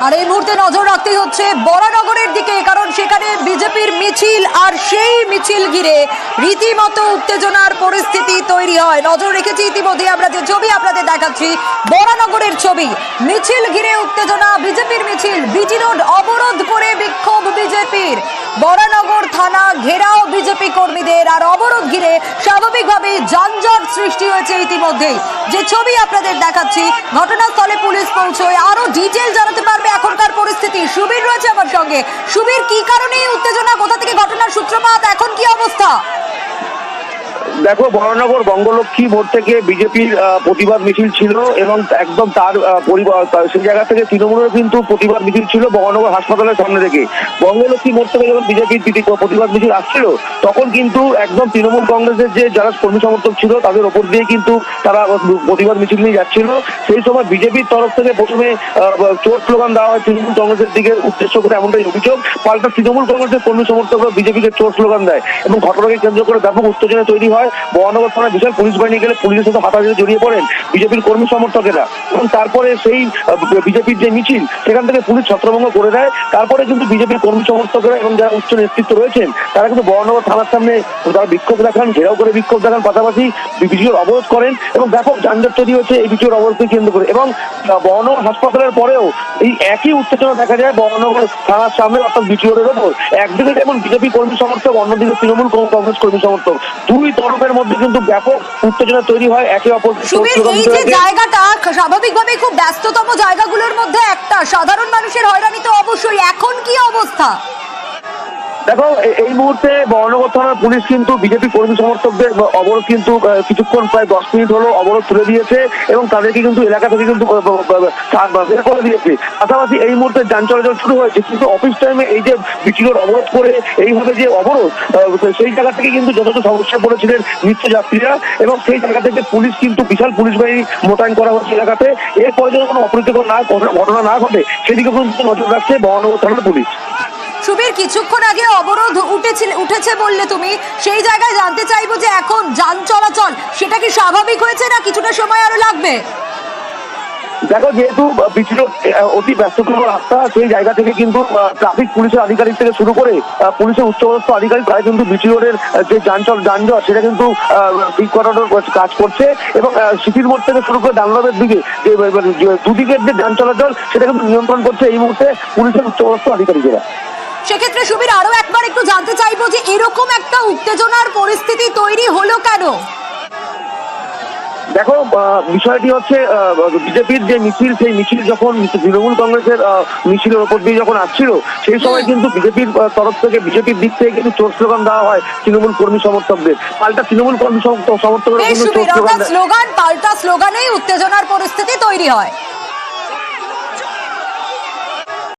আর এই মুহূর্তে নজর রাখতে হচ্ছে বরানগরের দিকে, কারণ সেখানে বিজেপির মিছিল আর সেই মিছিল ঘিরে রীতিমতো উত্তেজনার পরিস্থিতি তৈরি হয়। নজর রেখেছি ইতিমধ্যে আমরা যে ছবি আপনাদের দেখাচ্ছি, বরানগরের ছবি। মিছিল ঘিরে উত্তেজনা, বিজেপির মিছিল, বিজি রোড অবরোধ করে বিক্ষোভ বিজেপির। বরানগর থানা ঘেরাও বিজেপি কর্মীদের, আর অবরোধ ঘিরে স্বাভাবিকভাবে যানজট সৃষ্টি হয়েছে ইতিমধ্যেই। যে ছবি আপনাদের দেখাচ্ছি, ঘটনাস্থলে পুলিশ পৌঁছয়। আরো ডিটেল জানাতে পারবে এখনকার পরিস্থিতি। সুবীর রয়েছে আমার সঙ্গে। সুবীর, কি কারণে এই উত্তেজনা, কোথা থেকে ঘটনার সূত্রপাত, এখন কি অবস্থা? দেখো, বরানগর বঙ্গলক্ষ্মী মোড় থেকে বিজেপির প্রতিবাদ মিছিল ছিল এবং একদম তার পরিবার সেই জায়গা থেকে তৃণমূলের কিন্তু প্রতিবাদ মিছিল ছিল বরানগর হাসপাতালের সামনে থেকে। বঙ্গলক্ষ্মী মোড় থেকে যখন বিজেপির প্রতিবাদ মিছিল আসছিল, তখন কিন্তু একদম তৃণমূল কংগ্রেসের যে যারা কর্মী সমর্থক ছিল তাদের ওপর দিয়ে কিন্তু তারা প্রতিবাদ মিছিল নিয়ে যাচ্ছিল। সেই সময় বিজেপির তরফ থেকে প্রথমে চোর স্লোগান দেওয়া হয় তৃণমূল কংগ্রেসের দিকে উদ্দেশ্য করে, এমনটাই অভিযোগ। পাল্টা তৃণমূল কংগ্রেসের কর্মী সমর্থকরা বিজেপিকে চোর স্লোগান দেয় এবং ঘটনাকে কেন্দ্র করে ব্যাপক উত্তেজনা তৈরি হয়। বরানগর থানায় বিশাল পুলিশ বাহিনী গেলে পুলিশের সাথে হাতাহাতিতে জড়িয়ে পড়েন বিজেপির কর্মী সমর্থকেরা এবং তারপরে সেই বিজেপির যে মিছিল সেখান থেকে পুলিশ ছত্রভঙ্গ করে দেয়। তারপরে কিন্তু বিজেপির কর্মী সমর্থকেরা এবং যারা উচ্চ নেতৃত্ব রয়েছেন তারা কিন্তু বরানগর থানার সামনে তারা বিক্ষোভ দেখান, ঘেরাও করে বিক্ষোভ দেখান, পাশাপাশি বিডিওর অবরোধ করেন এবং ব্যাপক যানজট তৈরি হচ্ছে এই বিডিওর অবরোধকে কেন্দ্র করে। এবং বরানগর হাসপাতালের পরেও এই একই উত্তেজনা দেখা যায় বরানগর থানার সামনে, অর্থাৎ বিডিওর ওপর। একদিকে যেমন বিজেপি কর্মী সমর্থক, অন্যদিকে তৃণমূল কংগ্রেস কর্মী সমর্থক, দুই তরফের মধ্যে কিন্তু ব্যাপক উত্তেজনা তৈরি হয়। একে অপরকে এই যে জায়গাটা স্বাভাবিকভাবেই খুব ব্যস্ততম জায়গাগুলোর মধ্যে একটা, সাধারণ মানুষের হয়রানি তো অবশ্যই। এখন কি অবস্থা? দেখো, এই মুহূর্তে বরানগর থানার পুলিশ কিন্তু বিজেপি কর্মী সমর্থকদের অবরোধ কিন্তু কিছুক্ষণ প্রায় 10 মিনিট হলো অবরোধ তুলে দিয়েছে এবং তাদেরকে কিন্তু এলাকা থেকে কিন্তু বের করে দিয়েছে। পাশাপাশি এই মুহূর্তে যান চলাচল শুরু হয়েছে, কিন্তু অফিস টাইমে এই যে বিচিরোড অবরোধ করে এইভাবে যে অবরোধ, সেই জায়গা থেকে কিন্তু যথেষ্ট সমস্যায় পড়েছিলেন নিত্যযাত্রীরা এবং সেই জায়গা থেকে পুলিশ কিন্তু বিশাল পুলিশ বাহিনী মোতায়েন করা হচ্ছে এলাকাতে। এরপরে যেন কোনো অপ্রীতিকর ঘটনা না ঘটে সেদিকে কিন্তু নজর রাখছে বরানগর থানার পুলিশ। সুবীর, কিছুক্ষণ আগে অবরোধ উঠেছে বললে তুমি, সেই জায়গায় জানতে চাইবো যে এখন যান চলাচল সেটা কি স্বাভাবিক হয়েছে না কিছুটা সময় আরো লাগবে? দেখো, যেহেতু বিচিরোড অতি ব্যস্ততম রাস্তা, সেই জায়গা থেকে কিন্তু ট্রাফিক পুলিশের আধিকারিক থেকে শুরু করে পুলিশের উচ্চপদস্থ আধিকারিক তারা কিন্তু বিচিরোডের যে যানজট সেটা কিন্তু ঠিক করানোর কাজ করছে এবং সিটির মোড় থেকে শুরু করে ডানলপের দিকে যে দুদিকের যে যান চলাচল সেটা কিন্তু নিয়ন্ত্রণ করছে এই মুহূর্তে পুলিশের উচ্চপদস্থ আধিকারিকেরা। সেক্ষেত্রে সুবীর, আরো একবার একটু জানতে চাইবো যে এরকম একটা উত্তেজনার পরিস্থিতি তৈরি হলো কেন? দেখো, বিষয়টি হচ্ছে বিজেপির যে মিছিল, সেই মিছিল যখন তৃণমূল কংগ্রেসের মিছিলের ওপর দিয়ে যখন আসছিল, সেই সময় কিন্তু বিজেপির তরফ থেকে বিজেপির দিক থেকে কিন্তু চোর স্লোগান দেওয়া হয় তৃণমূল কর্মী সমর্থকদের। পাল্টা তৃণমূল কর্মী সমর্থকরা কিন্তু চোর স্লোগান পাল্টা স্লোগানেই উত্তেজনার পরিস্থিতি তৈরি হয়।